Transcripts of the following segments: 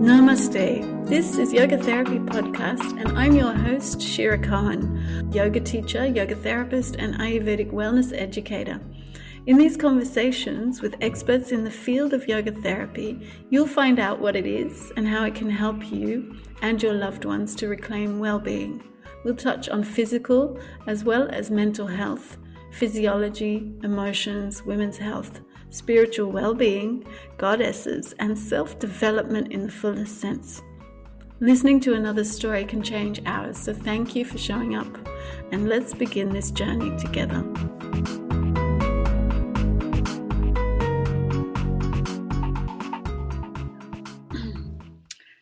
Namaste. This is Yoga Therapy Podcast, and I'm your host, Shira, yoga teacher, yoga therapist, and Ayurvedic wellness educator. In these conversations with experts in the field of yoga therapy, you'll find out what it is and how it can help you and your loved ones to reclaim well-being. We'll touch on physical as well as mental health, physiology, emotions, women's health, spiritual well-being, goddesses, and self-development in the fullest sense. Listening to another story can change ours, so thank you for showing up, and let's begin this journey together.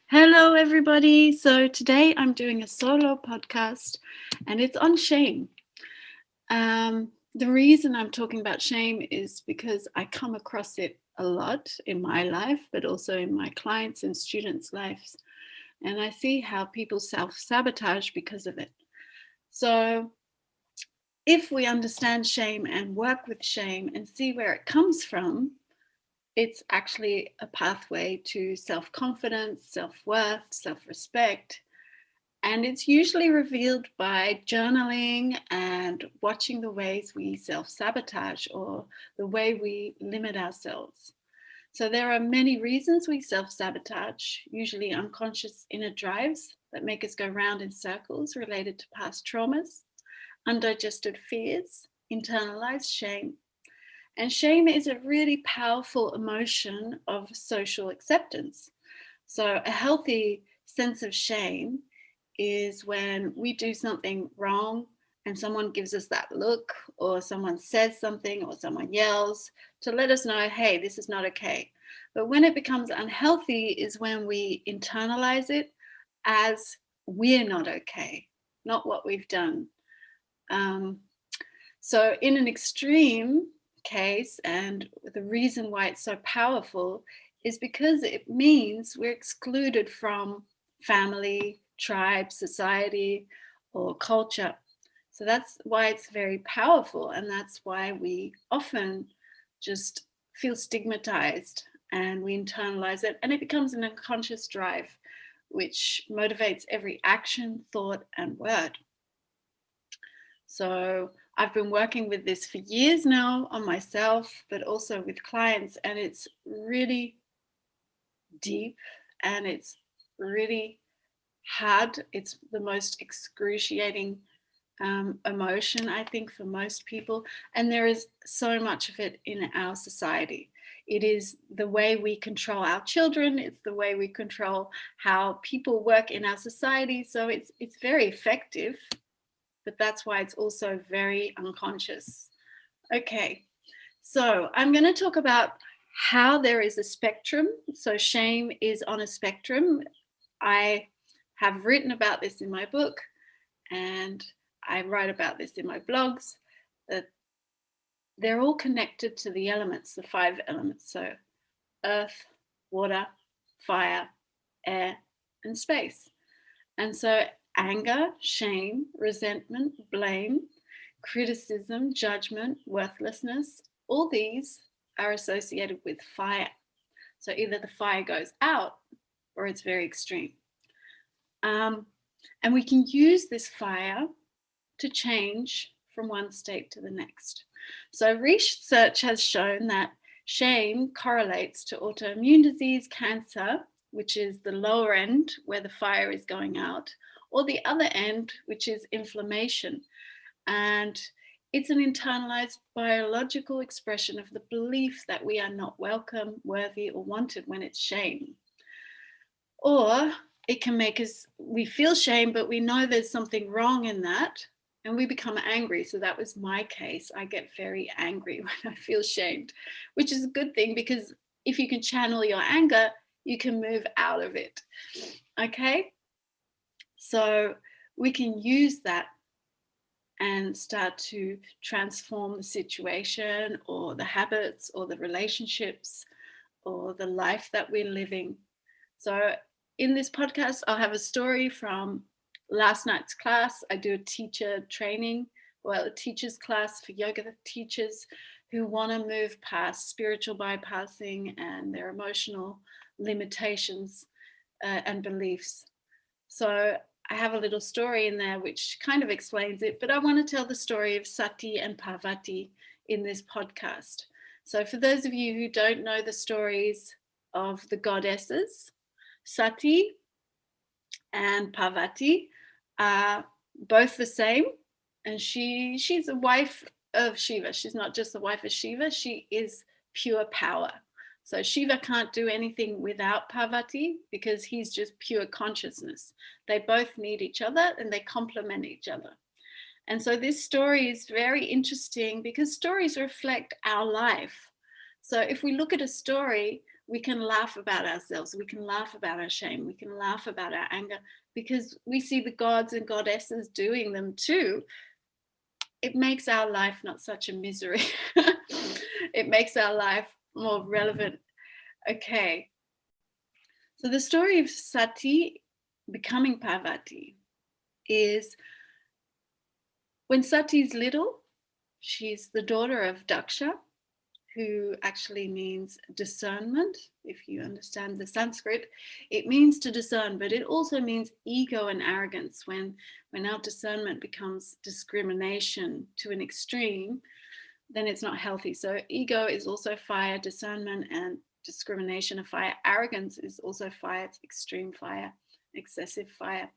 Hello everybody. So today I'm doing a solo podcast and it's on shame. The reason I'm talking about shame is because I come across it a lot in my life, but also in my clients' and students' lives. And I see how people self-sabotage because of it. So if we understand shame and work with shame and see where it comes from, it's actually a pathway to self-confidence, self-worth, self-respect. And it's usually revealed by journaling and watching the ways we self-sabotage or the way we limit ourselves. So there are many reasons we self-sabotage, usually unconscious inner drives that make us go round in circles related to past traumas, undigested fears, internalized shame. And shame is a really powerful emotion of social acceptance. So a healthy sense of shame is when we do something wrong and someone gives us that look, or someone says something, or someone yells to let us know, hey, this is not okay. But when it becomes unhealthy is when we internalize it as we're not okay, not what we've done. So in an extreme case, and the reason why it's so powerful is because it means we're excluded from family, tribe, society, or culture. So that's why it's very powerful, and that's why we often just feel stigmatized and we internalize it, and it becomes an unconscious drive which motivates every action, thought, and word. So I've been working with this for years now on myself, but also with clients, and it's really deep and it's really hard. It's the most excruciating emotion, I think, for most people. And there is so much of it in our society. It is the way we control our children. It's the way we control how people work in our society. So it's very effective, but that's why it's also very unconscious. Okay, so I'm going to talk about how there is a spectrum. So shame is on a spectrum. I have written about this in my book, and I write about this in my blogs, that they're all connected to the elements, the 5 elements. So earth, water, fire, air, and space. And so anger, shame, resentment, blame, criticism, judgment, worthlessness, all these are associated with fire. So either the fire goes out or it's very extreme. And we can use this fire to change from one state to the next. So research has shown that shame correlates to autoimmune disease, cancer, which is the lower end where the fire is going out, or the other end, which is inflammation. And it's an internalized biological expression of the belief that we are not welcome, worthy, or wanted when it's shame. Or it can make us, we feel shame, but we know there's something wrong in that, and we become angry. So that was my case. I get very angry when I feel shamed, which is a good thing, because if you can channel your anger, you can move out of it. Okay? So we can use that and start to transform the situation or the habits or the relationships or the life that we're living. So in this podcast, I'll have a story from last night's class. I do a teacher training, well, a teacher's class for yoga teachers who want to move past spiritual bypassing and their emotional limitations and beliefs. So I have a little story in there which kind of explains it, but I want to tell the story of Sati and Parvati in this podcast. So for those of you who don't know the stories of the goddesses, Sati and Parvati are both the same, and she's a wife of Shiva. She's not just the wife of Shiva, she is pure power. So Shiva can't do anything without Parvati because he's just pure consciousness. They both need each other and they complement each other. And so this story is very interesting because stories reflect our life. So if we look at a story, we can laugh about ourselves, we can laugh about our shame, we can laugh about our anger because we see the gods and goddesses doing them too. It makes our life not such a misery. It makes our life more relevant. Okay. So the story of Sati becoming Parvati is when Sati's little, she's the daughter of Daksha, who actually means discernment. If you understand the Sanskrit, it means to discern, but it also means ego and arrogance. When our discernment becomes discrimination to an extreme, then it's not healthy. So ego is also fire, discernment and discrimination are fire. Arrogance is also fire, it's extreme fire, excessive fire.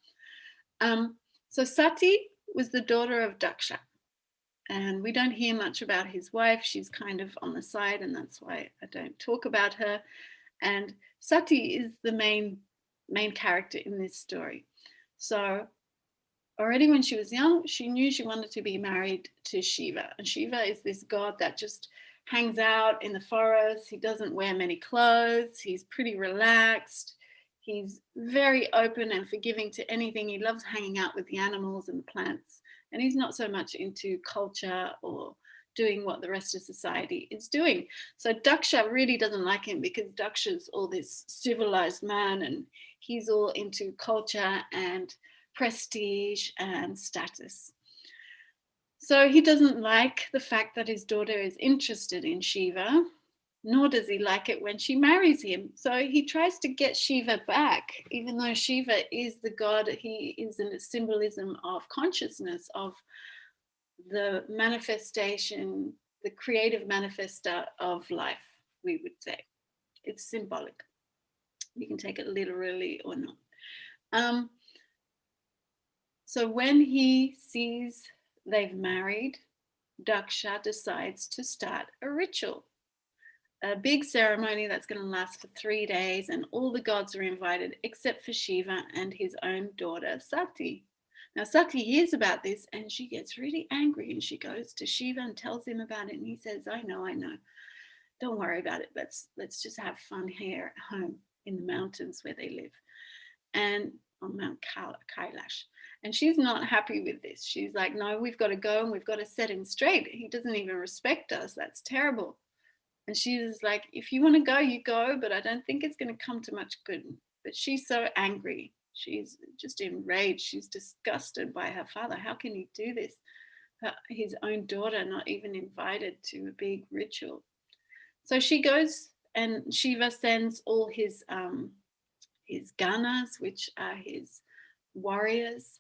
So Sati was the daughter of Daksha. And we don't hear much about his wife. She's kind of on the side, and that's why I don't talk about her. And Sati is the main character in this story. So already when she was young, she knew she wanted to be married to Shiva. And Shiva is this god that just hangs out in the forest. He doesn't wear many clothes. He's pretty relaxed. He's very open and forgiving to anything. He loves hanging out with the animals and the plants. And he's not so much into culture or doing what the rest of society is doing. So Daksha really doesn't like him because Daksha's all this civilized man and he's all into culture and prestige and status. So he doesn't like the fact that his daughter is interested in Shiva, nor does he like it when she marries him. So he tries to get Shiva back, even though Shiva is the god, he is a symbolism of consciousness, of the manifestation, the creative manifester of life, we would say. It's symbolic. You can take it literally or not. So when he sees they've married, Daksha decides to start a ritual. A big ceremony that's going to last for 3 days, and all the gods are invited except for Shiva and his own daughter Sati. Now Sati hears about this and she gets really angry and she goes to Shiva and tells him about it, and he says, I know, don't worry about it, let's just have fun here at home in the mountains where they live, and on Mount Kailash. And she's not happy with this. She's like, no, we've got to go and we've got to set him straight. He doesn't even respect us. That's terrible. And she's like, if you want to go, you go, but I don't think it's going to come to much good. But she's so angry. She's just enraged. She's disgusted by her father. How can he do this? His own daughter not even invited to a big ritual. So she goes, and Shiva sends all his ganas, which are his warriors,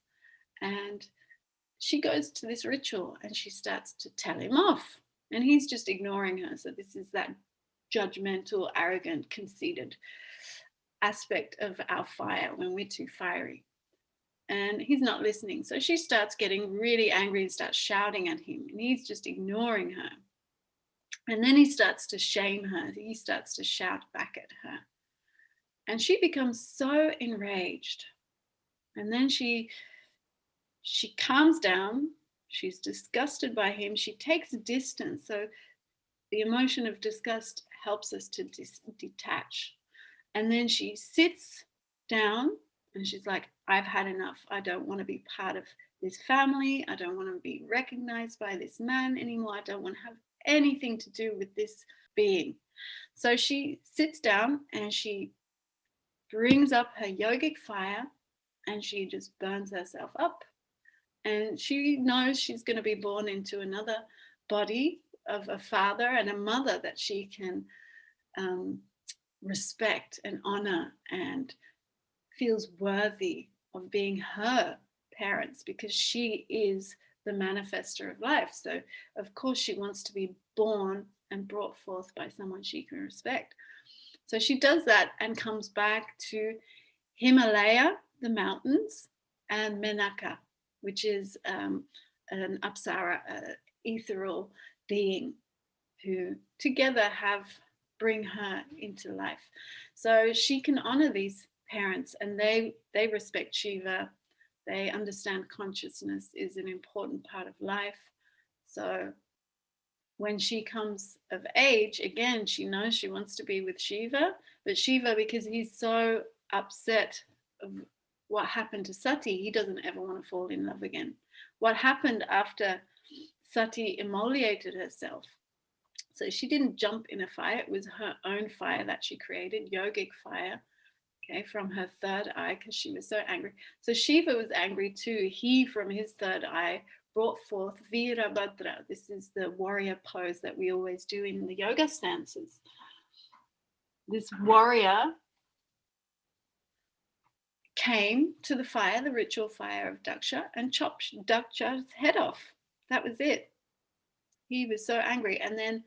and she goes to this ritual and she starts to tell him off. And he's just ignoring her. So this is that judgmental, arrogant, conceited aspect of our fire when we're too fiery. And he's not listening. So she starts getting really angry and starts shouting at him. And he's just ignoring her. And then he starts to shame her. He starts to shout back at her. And she becomes so enraged. And then she calms down. She's disgusted by him. She takes distance. So the emotion of disgust helps us to detach. And then she sits down and she's like, I've had enough. I don't want to be part of this family. I don't want to be recognized by this man anymore. I don't want to have anything to do with this being. So she sits down and she brings up her yogic fire and she just burns herself up. And she knows she's going to be born into another body of a father and a mother that she can respect and honor and feels worthy of being her parents, because she is the manifester of life. So of course she wants to be born and brought forth by someone she can respect. So she does that and comes back to Himalaya, the mountains, and Menaka, which is an apsara, ethereal being, who together bring her into life. So she can honor these parents, and they respect Shiva. They understand consciousness is an important part of life. So when she comes of age, again, she knows she wants to be with Shiva, but Shiva, because he's so upset of what happened to Sati, he doesn't ever want to fall in love again. What happened after Sati immolated herself? So she didn't jump in a fire. It was her own fire that she created, yogic fire, okay, from her third eye, because she was so angry. So Shiva was angry too. He, from his third eye, brought forth Virabhadra. This is the warrior pose that we always do in the yoga stances. This warrior came to the fire, the ritual fire of Daksha, and chopped Daksha's head off. That was it. He was so angry. And then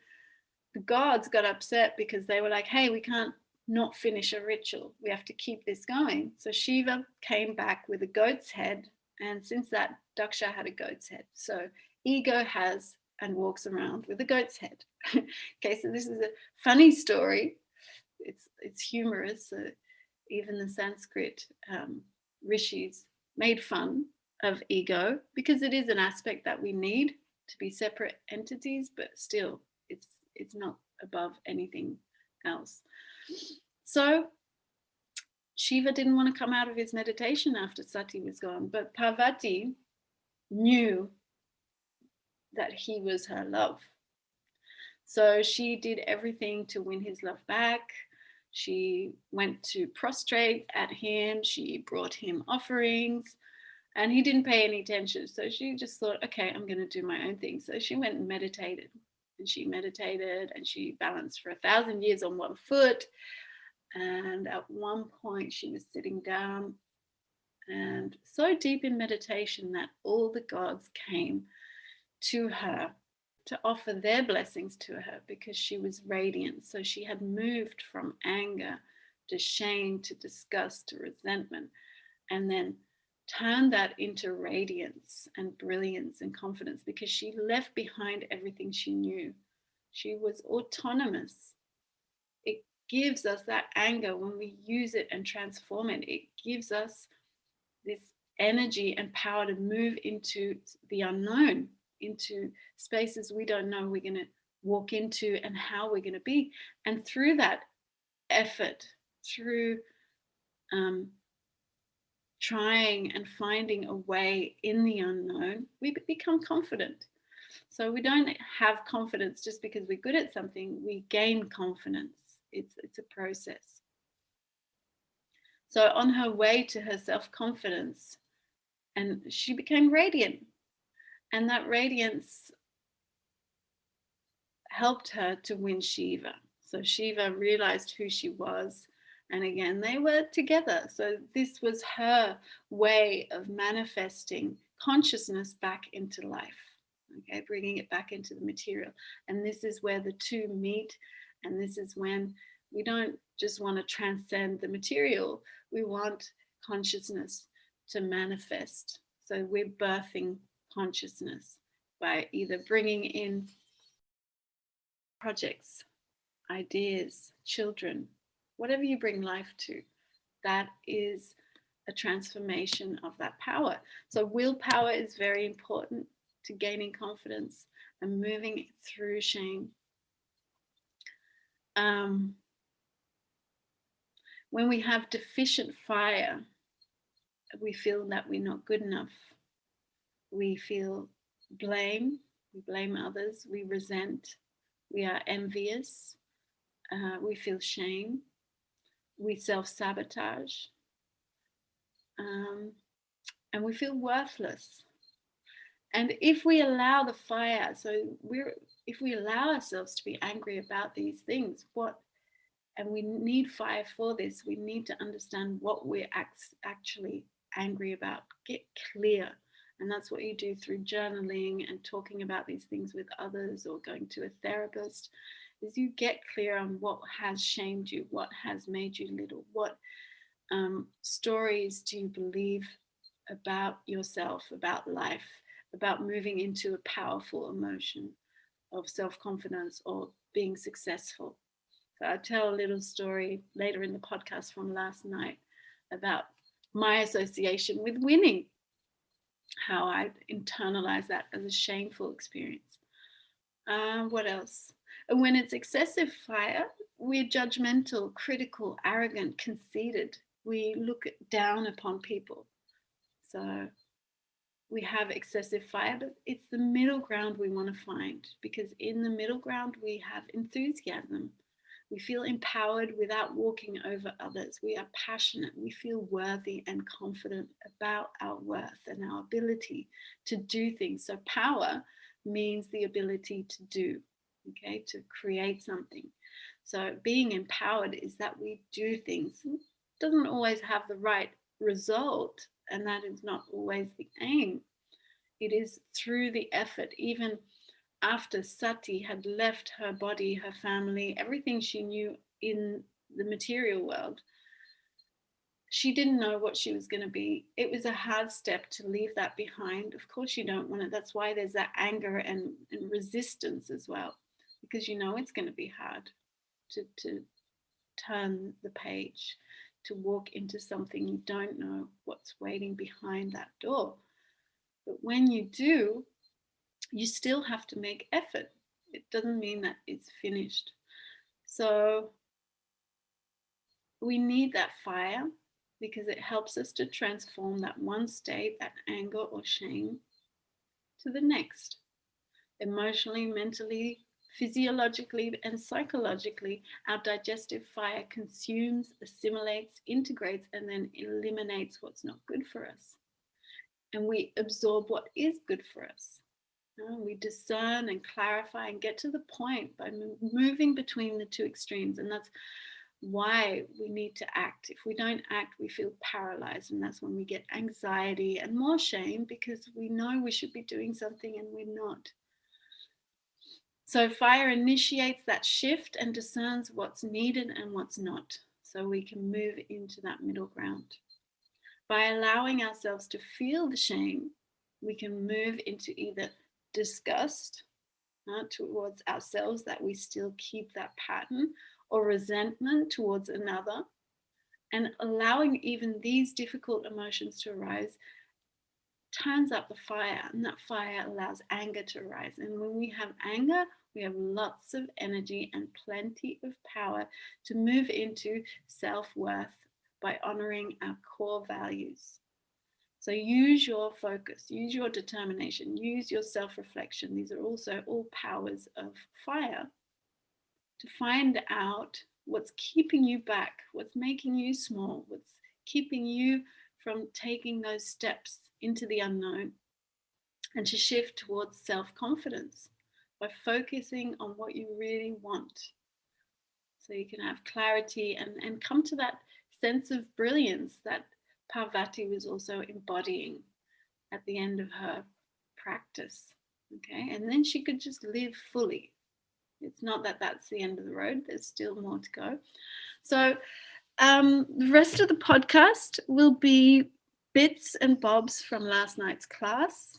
the gods got upset because they were like, hey, we can't not finish a ritual. We have to keep this going. So Shiva came back with a goat's head. And since that, Daksha had a goat's head. So ego has and walks around with a goat's head. Okay, so this is a funny story. It's humorous. So even the Sanskrit rishis made fun of ego, because it is an aspect that we need to be separate entities, but still it's not above anything else. So Shiva didn't want to come out of his meditation after Sati was gone, but Parvati knew that he was her love. So she did everything to win his love back. She went to prostrate at him. She brought him offerings, and he didn't pay any attention. So she just thought, okay, I'm going to do my own thing. So she went and meditated. And she meditated and she balanced for 1,000 years on one foot. And at one point she was sitting down and so deep in meditation that all the gods came to her to offer their blessings to her, because she was radiant. So she had moved from anger to shame to disgust to resentment, and then turned that into radiance and brilliance and confidence, because she left behind everything she knew. She was autonomous. It gives us that anger when we use it and transform it. It gives us this energy and power to move into the unknown, into spaces we don't know we're going to walk into and how we're going to be. And through that effort, through trying and finding a way in the unknown, we become confident. So we don't have confidence just because we're good at something. We gain confidence. It's a process. So on her way to her self-confidence, and she became radiant. And that radiance helped her to win Shiva. So Shiva realized who she was. And again, they were together. So this was her way of manifesting consciousness back into life, okay, bringing it back into the material. And this is where the two meet. And this is when we don't just want to transcend the material. We want consciousness to manifest. So we're birthing consciousness by either bringing in projects, ideas, children, whatever you bring life to, that is a transformation of that power. So willpower is very important to gaining confidence and moving through shame. When we have deficient fire, we feel that we're not good enough. We feel blame, we blame others, we resent, we are envious, we feel shame, we self-sabotage, and we feel worthless. And if we allow the fire, if we allow ourselves to be angry about these things, what And we need fire for this. We need to understand what we're actually angry about. Get clear. And that's what you do through journaling and talking about these things with others or going to a therapist, is you get clear on what has shamed you, what has made you little, what stories do you believe about yourself, about life, about moving into a powerful emotion of self-confidence or being successful. So I'll tell a little story later in the podcast from last night about my association with winning, how I internalized that as a shameful experience. What else? And when it's excessive fire, we're judgmental, critical, arrogant, conceited. We look down upon people. So we have excessive fire, but it's the middle ground we want to find, because in the middle ground we have enthusiasm. We feel empowered without walking over others. We are passionate. We feel worthy and confident about our worth and our ability to do things. So power means the ability to do, okay, to create something. So being empowered is that we do things. It doesn't always have the right result, and that is not always the aim. It is through the effort, even after Sati had left her body, her family, everything she knew in the material world. She didn't know what she was going to be. It was a hard step to leave that behind. Of course, you don't want it. That's why there's that anger and resistance as well, because you know it's going to be hard to turn the page, to walk into something you don't know what's waiting behind that door. But when you do, you still have to make effort. It doesn't mean that it's finished. So we need that fire because it helps us to transform that one state, that anger or shame, to the next. Emotionally, mentally, physiologically, and psychologically, our digestive fire consumes, assimilates, integrates, and then eliminates what's not good for us. And we absorb what is good for us. We discern and clarify and get to the point by moving between the two extremes. And that's why we need to act. If we don't act, we feel paralyzed. And that's when we get anxiety and more shame, because we know we should be doing something and we're not. So fire initiates that shift and discerns what's needed and what's not. So we can move into that middle ground. By allowing ourselves to feel the shame, we can move into either disgust towards ourselves, that we still keep that pattern, or resentment towards another. And allowing even these difficult emotions to arise turns up the fire, and that fire allows anger to arise. And when we have anger, we have lots of energy and plenty of power to move into self-worth by honoring our core values. So use your focus, use your determination, use your self-reflection. These are also all powers of fire, to find out what's keeping you back, what's making you small, what's keeping you from taking those steps into the unknown, and to shift towards self-confidence by focusing on what you really want. So you can have clarity and come to that sense of brilliance that Parvati was also embodying at the end of her practice. Okay, and then she could just live fully. It's not that that's the end of the road. There's still more to go. So the rest of the podcast will be bits and bobs from last night's class.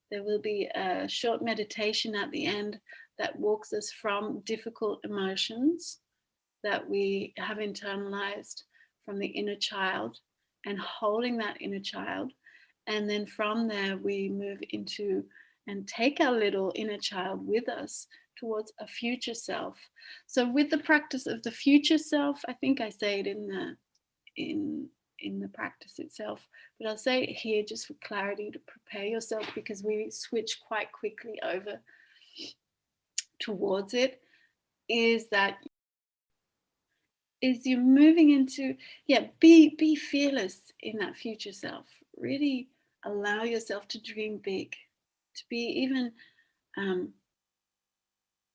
There will be a short meditation at the end that walks us from difficult emotions that we have internalized from the inner child, and holding that inner child. And then from there, we move into and take our little inner child with us towards a future self. So with the practice of the future self, I think I say it in the practice itself, but I'll say it here just for clarity, to prepare yourself, because we switch quite quickly over towards it, is you're moving into, be fearless in that future self. Really allow yourself to dream big, to be even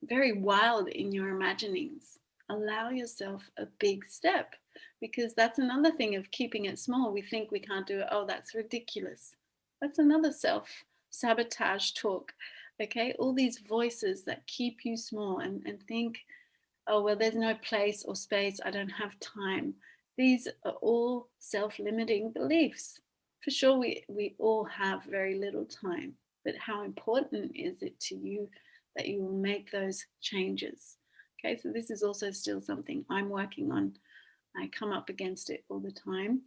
very wild in your imaginings allow yourself a big step, because that's another thing of keeping it small. We think we can't do it. Oh, that's ridiculous. That's another self-sabotage talk. Okay, all these voices that keep you small and think, oh, well, there's no place or space, I don't have time. These are all self-limiting beliefs. For sure, we all have very little time, but how important is it to you that you will make those changes? Okay, so this is also still something I'm working on. I come up against it all the time,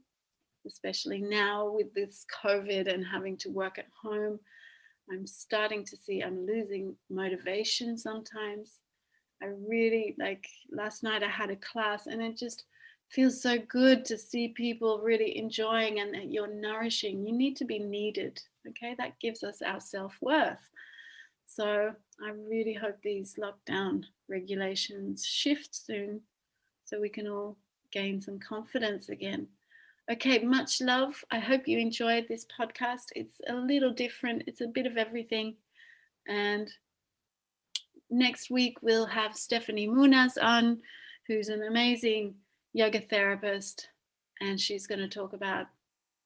especially now with this COVID and having to work at home. I'm starting to see I'm losing motivation sometimes. I really, like last night I had a class and it just feels so good to see people really enjoying and that you're nourishing. You need to be needed. Okay, that gives us our self-worth. So I really hope these lockdown regulations shift soon so we can all gain some confidence again. Okay, much love. I hope you enjoyed this podcast. It's a little different. It's a bit of everything. And next week we'll have Stephanie Munas on, who's an amazing yoga therapist, and she's going to talk about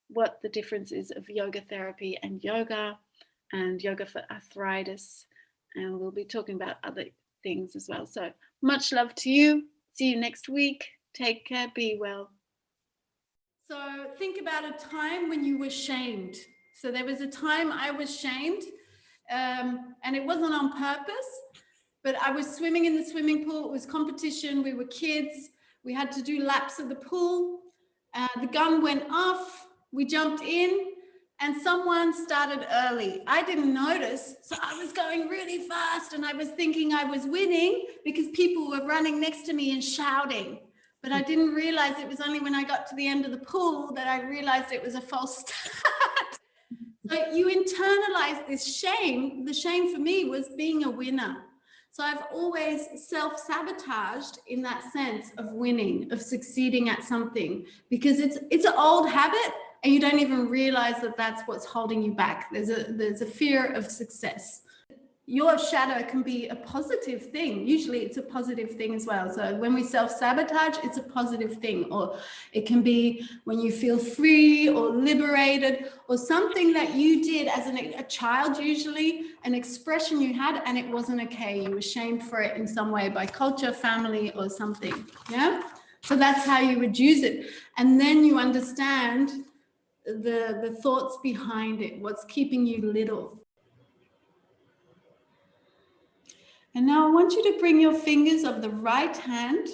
what the difference is of yoga therapy and yoga for arthritis, and we'll be talking about other things as well. So much love to you. See you next week. Take care. Be well. So think about a time when you were shamed. So there was a time I was shamed, and it wasn't on purpose. But I was swimming in the swimming pool. It was competition. We were kids. We had to do laps of the pool. The gun went off. We jumped in and someone started early. I didn't notice. So I was going really fast and I was thinking I was winning because people were running next to me and shouting. But I didn't realize it was only when I got to the end of the pool that I realized it was a false start. So you internalize this shame. The shame for me was being a winner. So I've always self-sabotaged in that sense of winning, of succeeding at something, because it's an old habit and you don't even realize that that's what's holding you back. There's a fear of success. Your shadow can be a positive thing. Usually it's a positive thing as well. So when we self-sabotage, it's a positive thing. Or it can be when you feel free or liberated, or something that you did as a child, usually an expression you had and it wasn't okay. You were shamed for it in some way by culture, family, or something. Yeah. So that's how you would use it. And then you understand the thoughts behind it, what's keeping you little. And now I want you to bring your fingers of the right hand.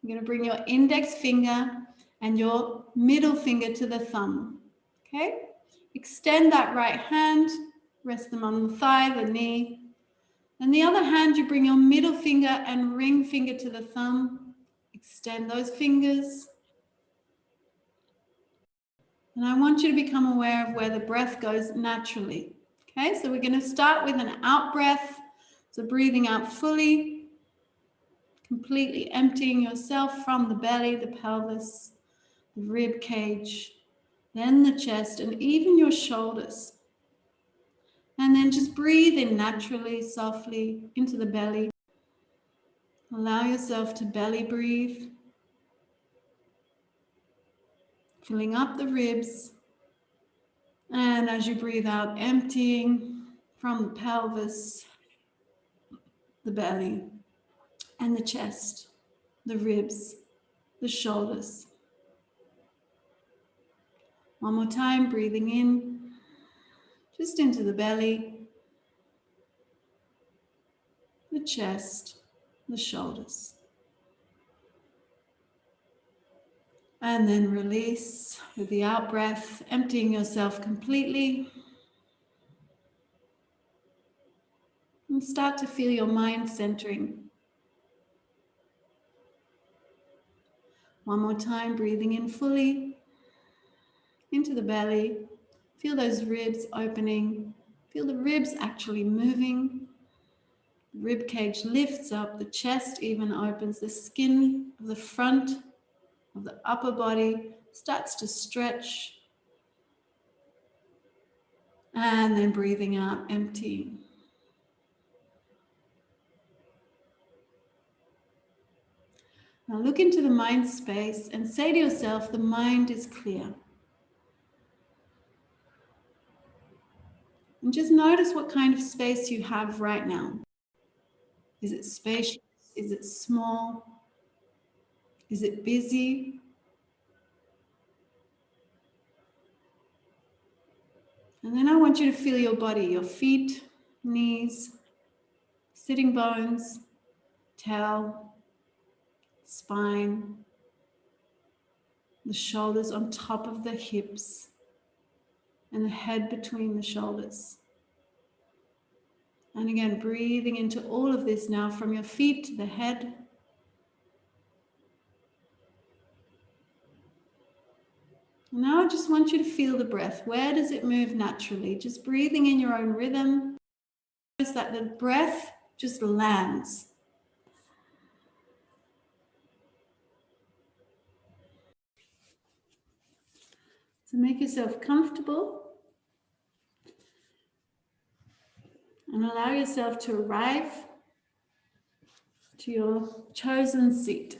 You're going to bring your index finger and your middle finger to the thumb. Okay? Extend that right hand, rest them on the thigh, the knee. And the other hand, you bring your middle finger and ring finger to the thumb. Extend those fingers. And I want you to become aware of where the breath goes naturally. Okay, so we're going to start with an out breath. So breathing out fully, completely emptying yourself from the belly, the pelvis, the rib cage, then the chest, and even your shoulders. And then just breathe in naturally, softly into the belly. Allow yourself to belly breathe, filling up the ribs. And as you breathe out, emptying from the pelvis, the belly, and the chest, the ribs, the shoulders. One more time, breathing in, just into the belly, the chest, the shoulders. And then release with the out breath, emptying yourself completely. And start to feel your mind centering. One more time, breathing in fully into the belly. Feel those ribs opening. Feel the ribs actually moving. The rib cage lifts up, the chest even opens, the skin of the front of the upper body starts to stretch. And then breathing out, emptying. Now look into the mind space and say to yourself, the mind is clear. And just notice what kind of space you have right now. Is it spacious? Is it small? Is it busy? And then I want you to feel your body, your feet, knees, sitting bones, tail, spine, the shoulders on top of the hips, and the head between the shoulders. And again, breathing into all of this now from your feet to the head. Now I just want you to feel the breath. Where does it move naturally? Just breathing in your own rhythm. Notice that the breath just lands. So make yourself comfortable and allow yourself to arrive to your chosen seat.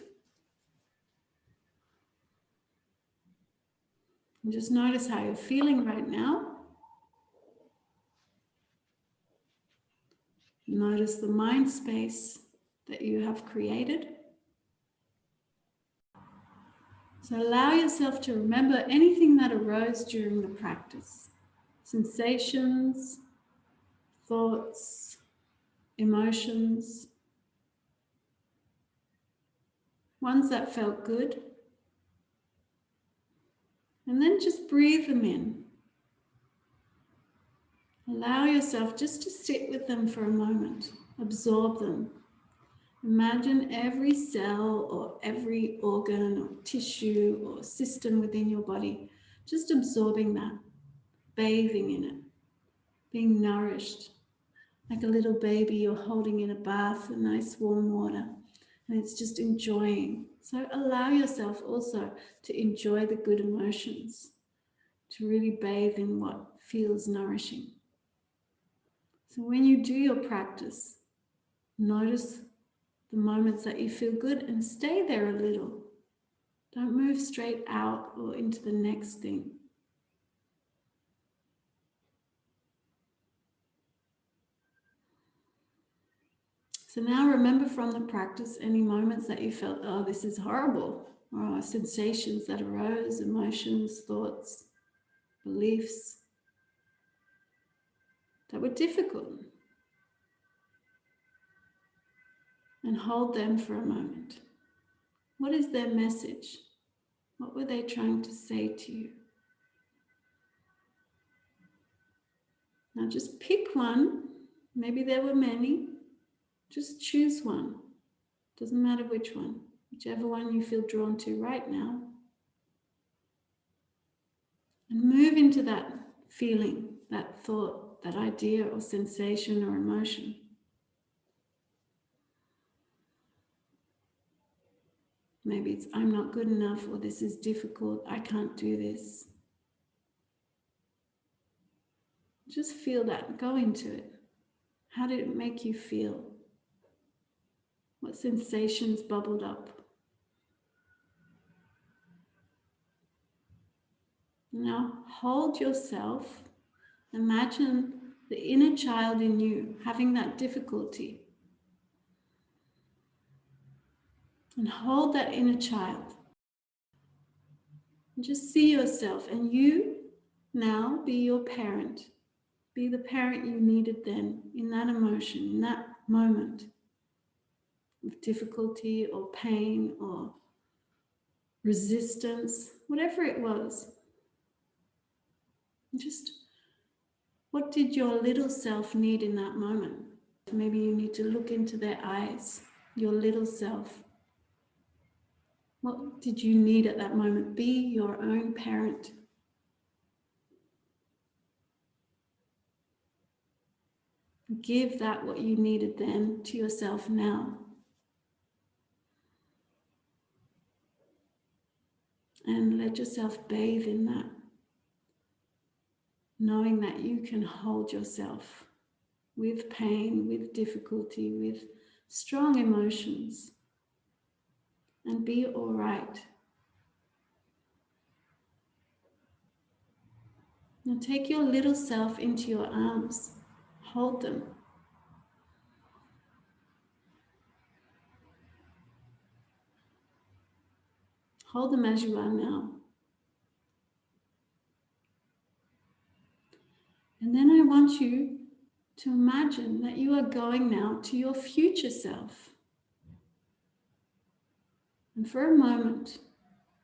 And just notice how you're feeling right now. Notice the mind space that you have created. So allow yourself to remember anything that arose during the practice. Sensations, thoughts, emotions, ones that felt good. And then just breathe them in. Allow yourself just to sit with them for a moment. Absorb them. Imagine every cell or every organ or tissue or system within your body just absorbing that, bathing in it, being nourished. Like a little baby you're holding in a bath, a nice warm water, and it's just enjoying. So allow yourself also to enjoy the good emotions, to really bathe in what feels nourishing. So when you do your practice, notice the moments that you feel good and stay there a little. Don't move straight out or into the next thing. So now remember from the practice any moments that you felt, oh, this is horrible, or sensations that arose, emotions, thoughts, beliefs that were difficult. And hold them for a moment. What is their message? What were they trying to say to you? Now just pick one. Maybe there were many. Just choose one. Doesn't matter which one. Whichever one you feel drawn to right now. And move into that feeling, that thought, that idea or sensation or emotion. Maybe it's, I'm not good enough, or this is difficult, I can't do this. Just feel that, go into it. How did it make you feel? What sensations bubbled up? Now hold yourself. Imagine the inner child in you having that difficulty. And hold that inner child. And just see yourself, and you now be your parent. Be the parent you needed then, in that emotion, in that moment of difficulty or pain or resistance, whatever it was. Just what did your little self need in that moment? Maybe you need to look into their eyes, your little self. What did you need at that moment? Be your own parent. Give that what you needed then to yourself now. And let yourself bathe in that, knowing that you can hold yourself with pain, with difficulty, with strong emotions, and be all right. Now take your little self into your arms. Hold them. Hold them as you are now. And then I want you to imagine that you are going now to your future self. And for a moment,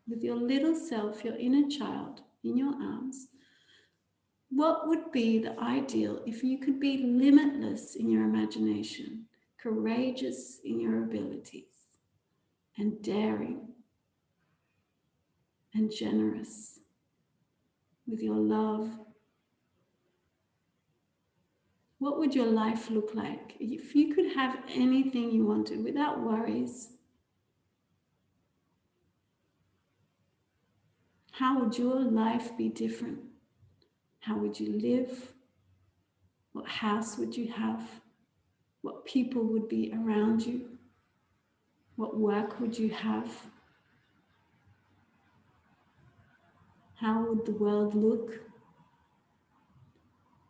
with your little self, your inner child, in your arms, what would be the ideal if you could be limitless in your imagination, courageous in your abilities, and daring and generous with your love? What would your life look like if you could have anything you wanted without worries? How would your life be different? How would you live? What house would you have? What people would be around you? What work would you have? How would the world look?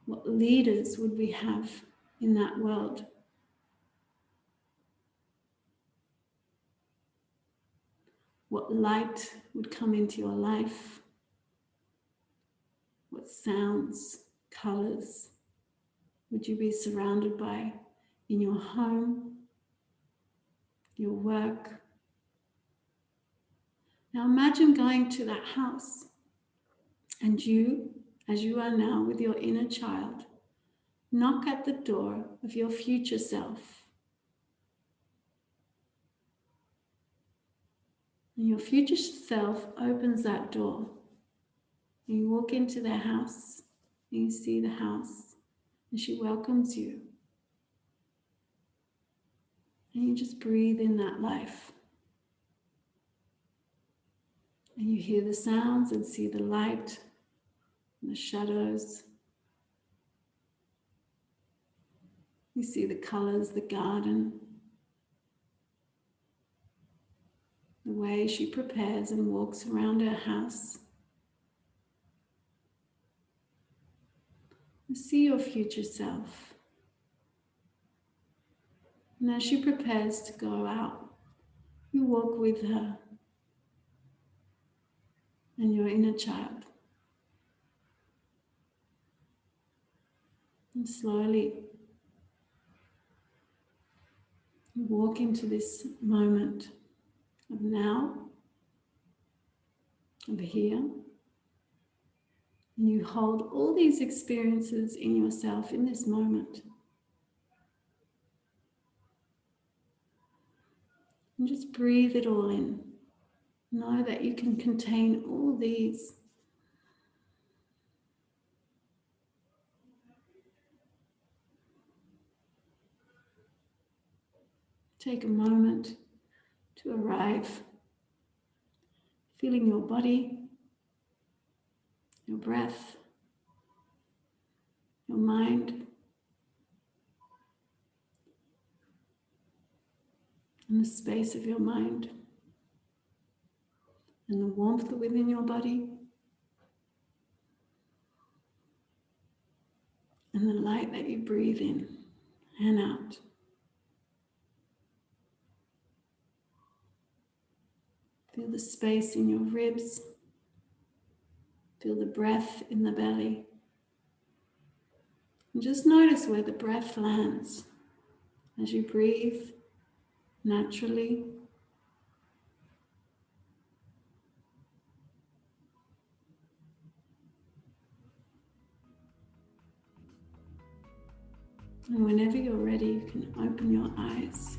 What leaders would we have in that world? What light would come into your life? What sounds, colors would you be surrounded by in your home, your work? Now imagine going to that house and you, as you are now with your inner child, knock at the door of your future self. And your future self opens that door. And you walk into their house and you see the house and she welcomes you. And you just breathe in that life. And you hear the sounds and see the light and the shadows. You see the colors, the garden, the way she prepares and walks around her house. You see your future self. And as she prepares to go out, you walk with her and your inner child. And slowly, you walk into this moment of now, of here, and you hold all these experiences in yourself in this moment. And just breathe it all in. Know that you can contain all these. Take a moment to arrive, feeling your body, your breath, your mind, and the space of your mind, and the warmth within your body, and the light that you breathe in and out. Feel the space in your ribs. Feel the breath in the belly. And just notice where the breath lands as you breathe naturally. And whenever you're ready, you can open your eyes.